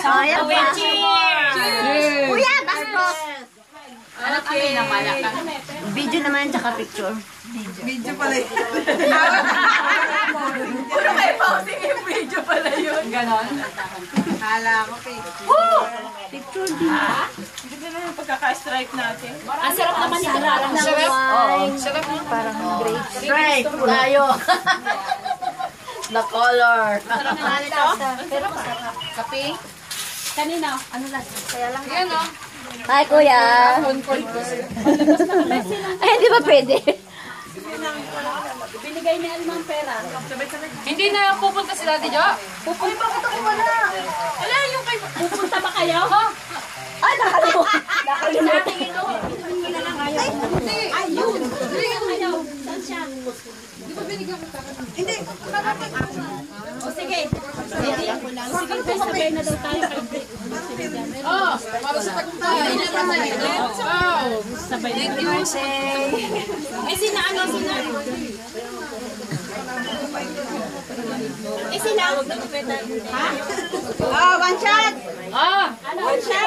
Ayan pa. Cheers! Kuya, bastos. Ano kami na malakan? Video naman, tsaka picture. Video pala yun. Puro kayo pausing yung video pala yun. Ganon. Hala ko, Picture din. Hindi na yung pagkaka-strike natin. Ang sarap naman ni Alarang. Sarap? Oo. Sarap na. Parang grapes. Strike tayo. The color. Sarap naman ito. Pero masarap. Kape? Kanina, ano lang? Kaya lang. Yan o. Hi, kuya. Ay, hindi ba pwede? Binigay ni Alma ang pera. Hindi na pupunta si Daddy Jo. Pupunta bakit ako wala? Wala yung kay... Pupunta ba kayo? Ay, nakalimutan. Nakalimutan. Ayun. Ayaw. Saan siya? Hindi. O sige. Sige, sabay na daw tayo kay Brick. Oh, para sa pagkain. Wow. Sabay na. Thank you. Eh, sina ano? Sina? Eh, sina? Ha? Ah, one shot! Ah. Ano? Siya?